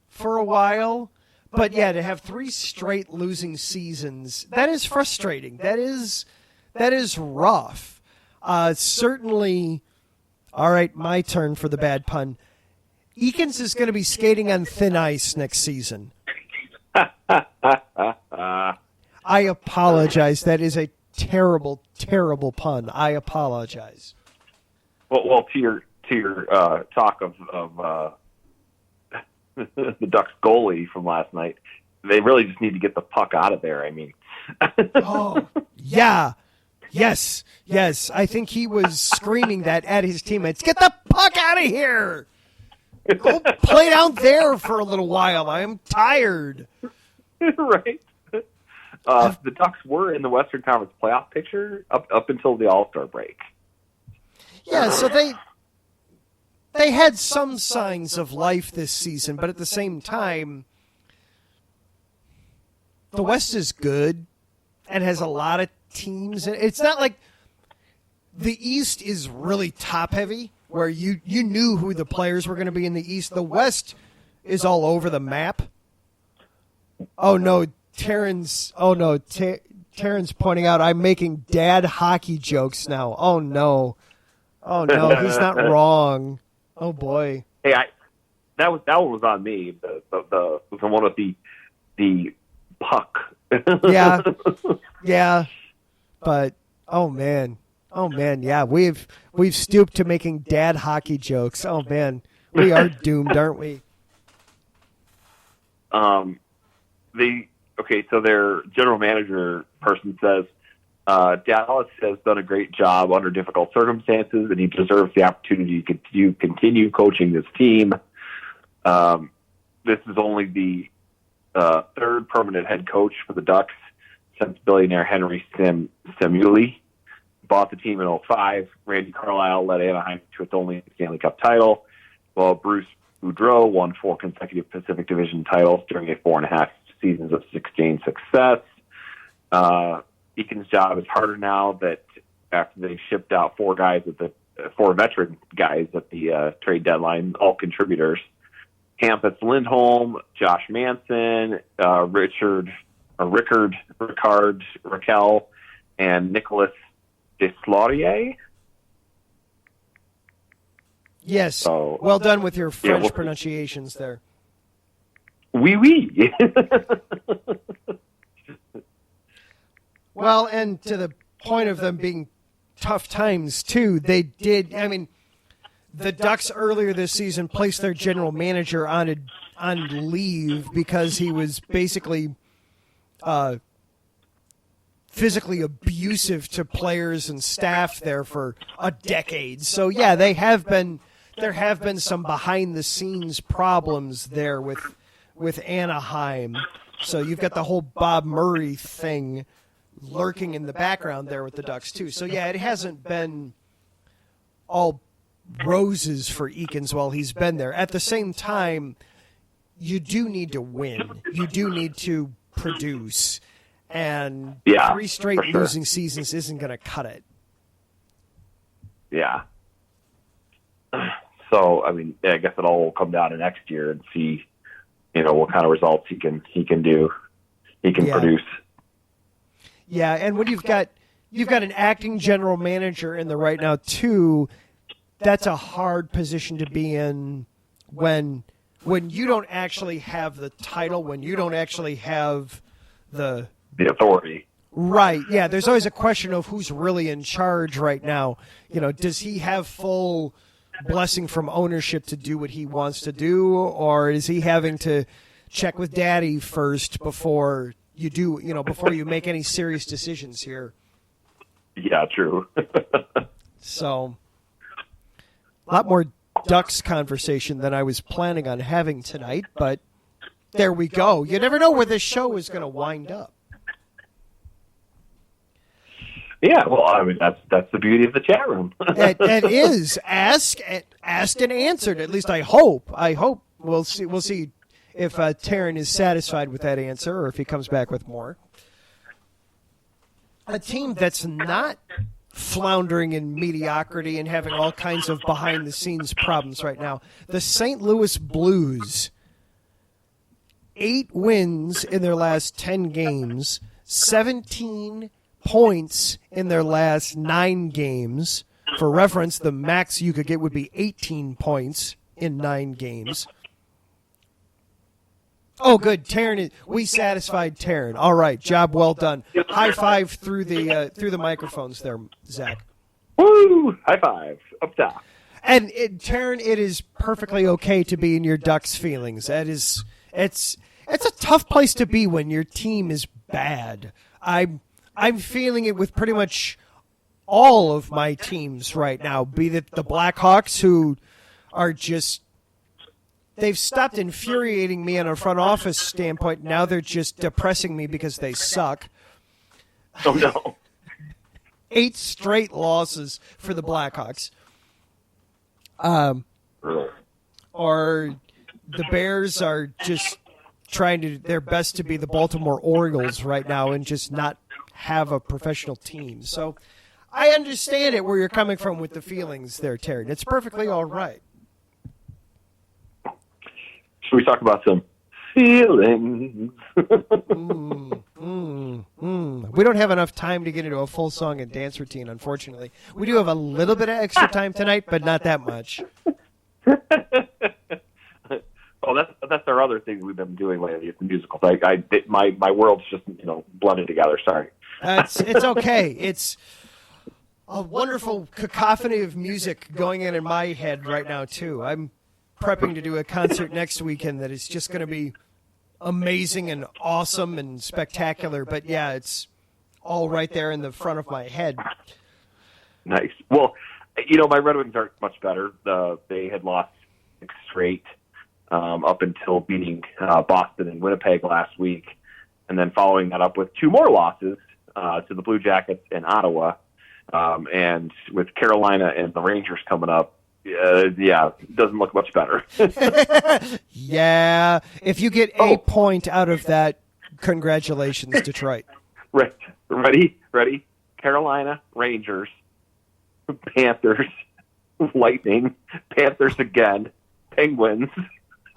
for a while, but yeah, to have 3 straight losing seasons, that is frustrating. That is rough. Certainly, all right, my turn for the bad pun. Eakins is going to be skating on thin ice next season. I apologize. That is a terrible, terrible pun. I apologize. Well, to your talk of the Ducks goalie from last night, they really just need to get the puck out of there. I mean, oh yeah, yes. I think he was screaming that at his teammates. Get the puck out of here. Go play down there for a little while. I am tired. Right. The Ducks were in the Western Conference playoff picture up until the All-Star break. Yeah, so they had some signs of life this season, but at the same time, the West is good and has a lot of teams. It's not like the East is really top-heavy, where you knew who the players were going to be in the East. The West is all over the map. Oh, no, Taryn's pointing out I'm making dad hockey jokes now. Oh, no. Oh, no, he's not wrong. Oh, boy. Hey, that one was on me. The one with the puck. Yeah. But oh man, yeah, we've stooped to making dad hockey jokes. Oh man, we are doomed, aren't we? So their general manager person says Dallas has done a great job under difficult circumstances, and he deserves the opportunity to continue coaching this team. This is only the third permanent head coach for the Ducks since billionaire Henry Samueli bought the team in 2005. Randy Carlyle led Anaheim to its only Stanley Cup title, while Bruce Boudreau won 4 consecutive Pacific Division titles during a 4.5 seasons of 6-game success. Eakin's job is harder now that after they shipped out 4 veteran guys at the trade deadline, all contributors. Hampus Lindholm, Josh Manson, Ricard Raquel, and Nicholas Deslauriers. Yes. So, well done with your French pronunciations there. Oui. Well, and to the point of them being tough times, too, they did, the Ducks earlier this season placed their general manager on leave because he was basically physically abusive to players and staff there for a decade. So yeah, there have been some behind the scenes problems there with Anaheim. So you've got the whole Bob Murray thing lurking in the background there with the Ducks too. So yeah, it hasn't been all roses for Eakins while he's been there. At the same time, you do need to win. You do need to produce. And 3 straight losing seasons isn't going to cut it. Yeah. So, I guess it all will come down to next year and see, what kind of results he can do. He can produce. Yeah, and when you've got an acting general manager in there right now too, that's a hard position to be in when you don't actually have the title, when you don't actually have the authority. Right, yeah, there's always a question of who's really in charge right now. Does he have full blessing from ownership to do what he wants to do, or is he having to check with daddy first before you do, before you make any serious decisions here? Yeah, true. So, a lot more Ducks conversation than I was planning on having tonight, but there we go. You never know where this show is going to wind up. Yeah, well, that's the beauty of the chat room. It is asked and answered. At least I hope. We'll see. We'll see if Taryn is satisfied with that answer, or if he comes back with more. A team that's not floundering in mediocrity and having all kinds of behind-the-scenes problems right now. The St. Louis Blues, 8 wins in their last 10 games, 17 points in their last 9 games. For reference, the max you could get would be 18 points in 9 games. Oh, good. Taryn, we satisfied Taryn. All right, job well done. High five through the microphones there, Zach. Woo! High five up top. And Taryn, it is perfectly okay to be in your Ducks feelings. It's a tough place to be when your team is bad. I'm feeling it with pretty much all of my teams right now. Be it the Blackhawks, who are just they've stopped infuriating me on a front office standpoint. Now they're just depressing me because they suck. Oh, no. 8 straight losses for the Blackhawks. Or the Bears are just trying to their best to be the Baltimore Orioles right now and just not have a professional team. So I understand it where you're coming from with the feelings there, Terry. It's perfectly all right. Should we talk about some feelings? We don't have enough time to get into a full song and dance routine, unfortunately. We do have a little bit of extra time tonight, but not that much. Oh, that's our other thing we've been doing lately. It's the musicals. My world's just blended together. Sorry. It's okay. It's a wonderful cacophony of music going in my head right now too. I'm prepping to do a concert next weekend that is just going to be amazing and awesome and spectacular. But yeah, it's all right there in the front of my head. Nice. Well, my Red Wings aren't much better. They had lost 6 straight up until beating Boston and Winnipeg last week, and then following that up with 2 more losses to the Blue Jackets and Ottawa. And with Carolina and the Rangers coming up, it doesn't look much better. Yeah. If you get a point out of that, congratulations, Detroit. Right. Ready? Carolina, Rangers, Panthers, Lightning, Panthers again, Penguins.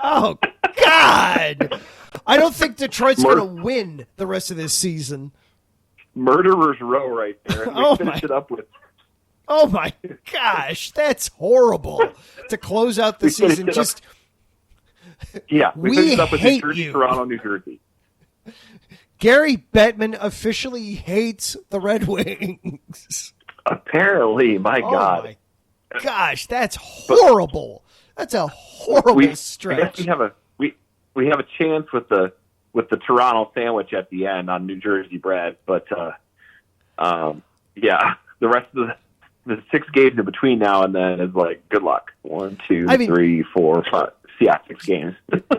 Oh, God! I don't think Detroit's going to win the rest of this season. Murderer's Row right there. And we finished it up with... Oh, my gosh. That's horrible to close out the season. Just... we finished up with New Jersey, Toronto, New Jersey. Gary Bettman officially hates the Red Wings. Apparently, my God. My gosh, that's horrible. That's a horrible stretch. I guess we have a chance with the Toronto sandwich at the end on New Jersey bread, but the rest of the 6 games in between now and then is like good luck. 1, 2, 3, 4, 5. Yeah, 6 games.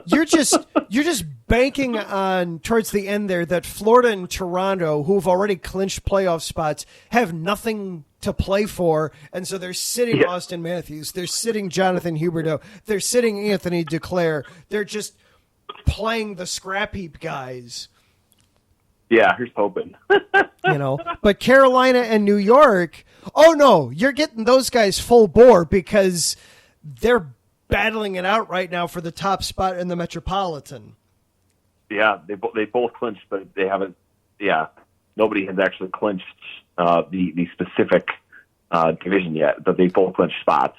You're just banking on towards the end there that Florida and Toronto, who've already clinched playoff spots, have nothing to play for, and so they're sitting Austin Matthews, they're sitting Jonathan Huberdeau, they're sitting Anthony Duclair. They're just playing the scrap heap guys. Yeah, here's hoping. But Carolina and New York, oh no, you're getting those guys full bore because they're battling it out right now for the top spot in the Metropolitan. Yeah, they both clinched, but they haven't. Yeah, nobody has actually clinched the specific division yet, but they both clinched spots.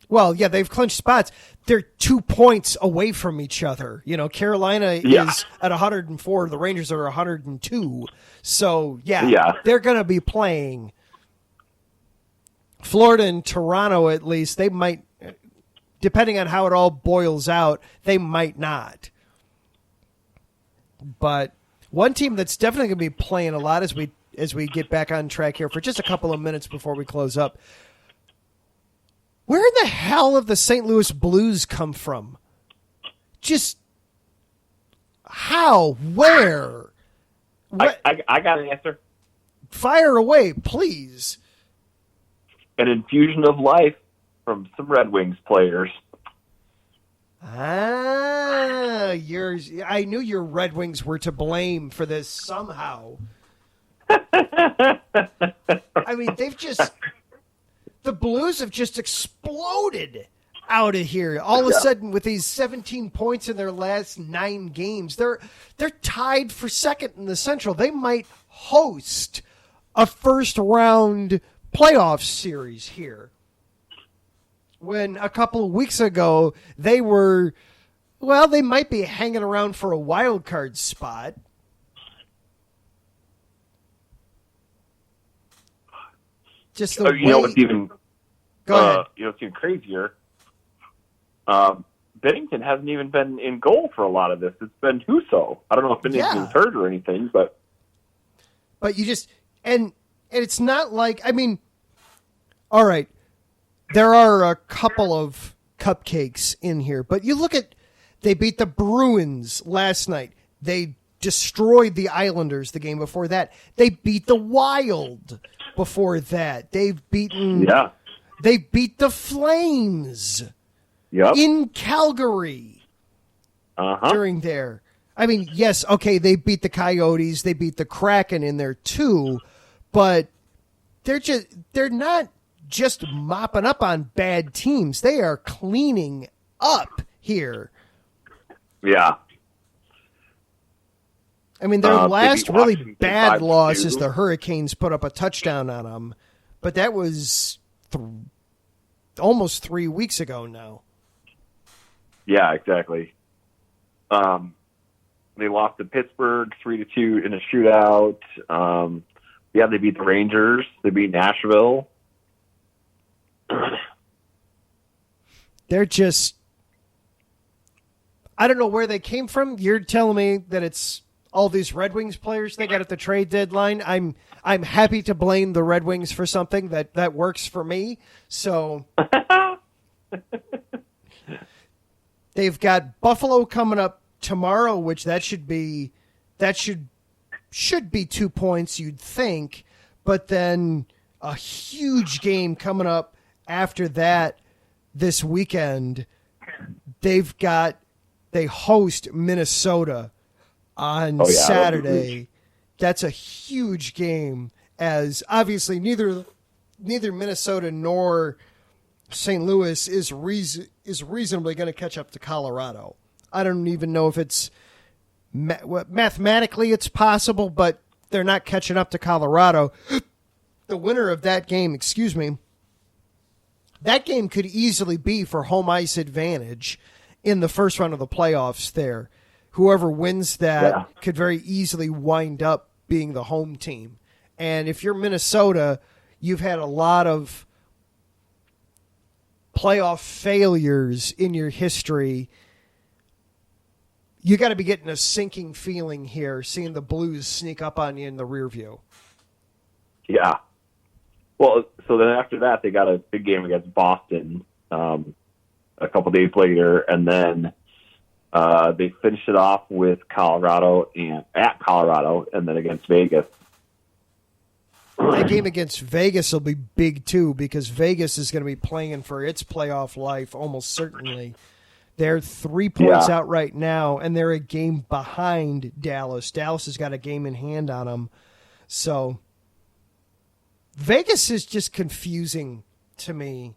Well, yeah, they've clinched spots. They're 2 points away from each other. Carolina is at 104. The Rangers are 102. So, they're going to be playing. Florida and Toronto, at least, they might, depending on how it all boils out, they might not. But one team that's definitely going to be playing a lot as we get back on track here for just a couple of minutes before we close up. Where in the hell have the St. Louis Blues come from? Just how? Where? I got an answer. Fire away, please. An infusion of life from some Red Wings players. I knew your Red Wings were to blame for this somehow. I mean, the Blues have just exploded out of here. All of a sudden, with these 17 points in their last 9 games, they're tied for second in the Central. They might host a first-round playoff series here. When a couple of weeks ago, they might be hanging around for a wild card spot. Just the way... what's even what's even crazier? Bennington hasn't even been in goal for a lot of this. It's been Husso. I don't know if Bennington's hurt or anything, but you just and it's not like, I mean, all right, there are a couple of cupcakes in here, but you look at They beat the Bruins last night. They destroyed the Islanders the game before that. They beat the Wild before that. They beat the Flames in Calgary during there. I mean, yes, okay, they beat the Coyotes, they beat the Kraken in there too, but they're not just mopping up on bad teams. They are cleaning up here. Yeah. I mean, their last really bad loss is the Hurricanes put up a touchdown on them, but that was almost 3 weeks ago now. Yeah, exactly. They lost to Pittsburgh 3-2 in a shootout. They beat the Rangers. They beat Nashville. They're just, I don't know where they came from. You're telling me that it's all these Red Wings players they got at the trade deadline. I'm happy to blame the Red Wings for something that works for me. So they've got Buffalo coming up tomorrow, which should be 2 points, you'd think, but then a huge game coming up after that this weekend. They host Minnesota on Saturday. That's a huge game, as obviously neither Minnesota nor St. Louis is reasonably going to catch up to Colorado. I don't even know if it's mathematically it's possible, but they're not catching up to Colorado. The winner of that game, that game could easily be for home ice advantage in the first round of the playoffs there. Whoever wins that could very easily wind up being the home team. And if you're Minnesota, you've had a lot of playoff failures in your history. You got to be getting a sinking feeling here, seeing the Blues sneak up on you in the rear view. Yeah. Well, so then after that, they got a big game against Boston a couple days later, and then they finished it off with Colorado and then against Vegas. That game against Vegas will be big too, because Vegas is going to be playing for its playoff life almost certainly. They're 3 points out right now, and they're a game behind Dallas. Dallas has got a game in hand on them. So Vegas is just confusing to me.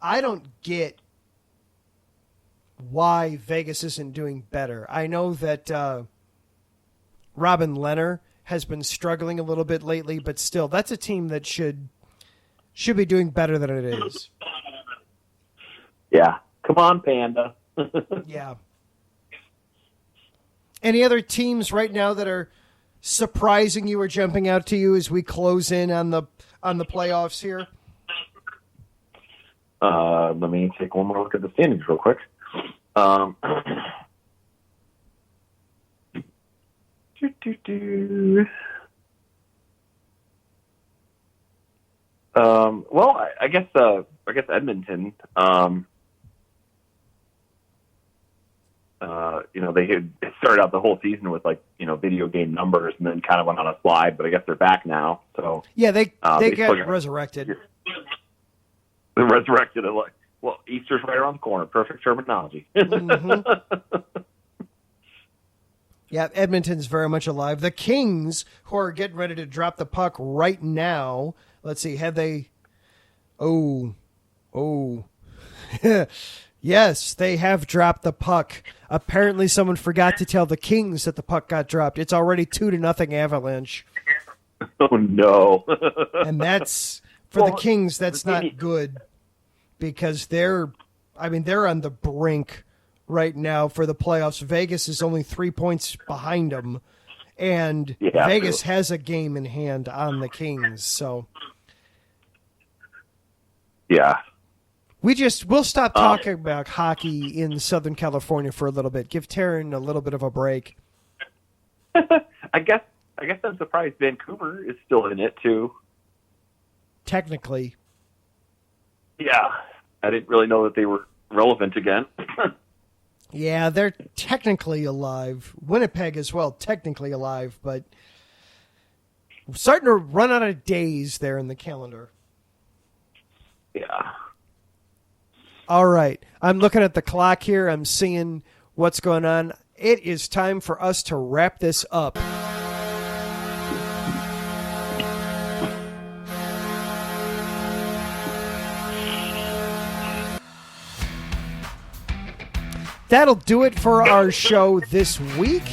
I don't get why Vegas isn't doing better. I know that Robin Lehner has been struggling a little bit lately, but still, that's a team that should be doing better than it is. Yeah. Come on, Panda. Yeah. Any other teams right now that are surprising you or jumping out to you as we close in on the playoffs here? Let me take one more look at the standings real quick. Well, I guess Edmonton. They had started out the whole season with video game numbers, and then kind of went on a slide. But I guess they're back now. So yeah, they got resurrected. They resurrected it. Well, Easter's right around the corner. Perfect terminology. Mm-hmm. Yeah, Edmonton's very much alive. The Kings, who are getting ready to drop the puck right now. Let's see, have they? Oh. Yes, they have dropped the puck. Apparently someone forgot to tell the Kings that the puck got dropped. It's already 2-0 Avalanche. Oh, no. And that's, for the Kings, that's not good, because they're on the brink right now for the playoffs. Vegas is only 3 points behind them, and Vegas has a game in hand on the Kings. So, yeah. We'll stop talking about hockey in Southern California for a little bit. Give Taryn a little bit of a break. I guess I'm surprised Vancouver is still in it too. Technically. Yeah. I didn't really know that they were relevant again. Yeah, they're technically alive. Winnipeg as well, technically alive, but we're starting to run out of days there in the calendar. Yeah. All right. I'm looking at the clock here. I'm seeing what's going on. It is time for us to wrap this up. That'll do it for our show this week.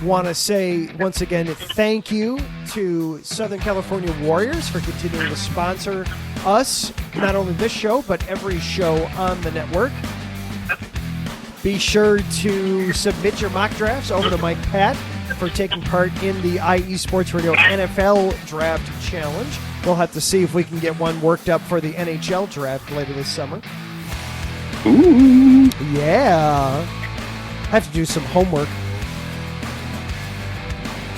Want to say once again thank you to Southern California Warriors for continuing to sponsor us, not only this show, but every show on the network. Be sure to submit your mock drafts over to Mike Pat for taking part in the IE Sports Radio NFL Draft Challenge. We'll have to see if we can get one worked up for the NHL Draft later this summer. Ooh. Yeah. Have to do some homework.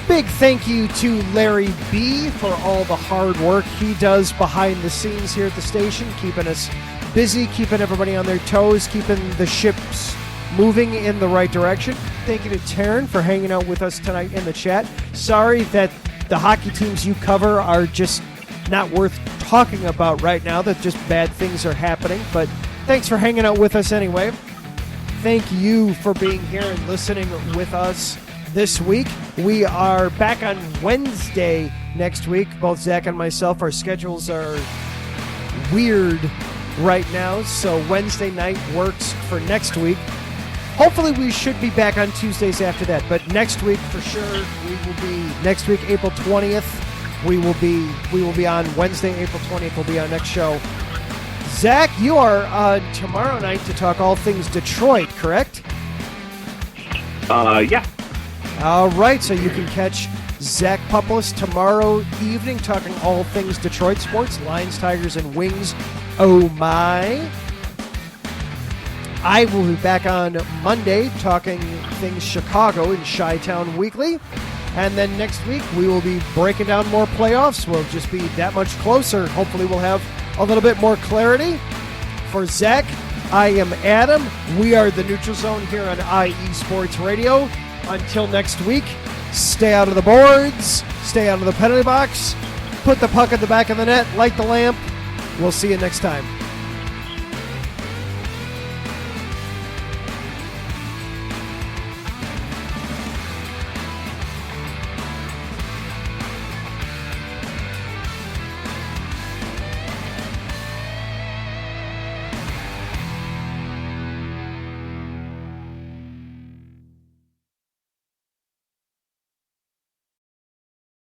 Big thank you to Larry B. for all the hard work he does behind the scenes here at the station, keeping us busy, keeping everybody on their toes, keeping the ships moving in the right direction. Thank you to Taryn for hanging out with us tonight in the chat. Sorry that the hockey teams you cover are just not worth talking about right now, that just bad things are happening, but thanks for hanging out with us anyway. Thank you for being here and listening with us this week. We are back on Wednesday next week. Both Zach and myself, our schedules are weird right now, so Wednesday night works for next week. Hopefully we should be back on Tuesdays after that, but next week for sure we will be, next week, April 20th, we will be on Wednesday, April 20th will be our next show. Zach, you are on tomorrow night to talk all things Detroit, correct? Yeah. All right, so you can catch Zach Puplis tomorrow evening talking all things Detroit sports, Lions, Tigers, and Wings. Oh my. I will be back on Monday talking things Chicago in Chi-Town Weekly. And then next week we will be breaking down more playoffs. We'll just be that much closer. Hopefully we'll have a little bit more clarity. For Zach, I am Adam. We are the Neutral Zone here on IE Sports Radio. Until next week, stay out of the boards, stay out of the penalty box, put the puck at the back of the net, light the lamp. We'll see you next time.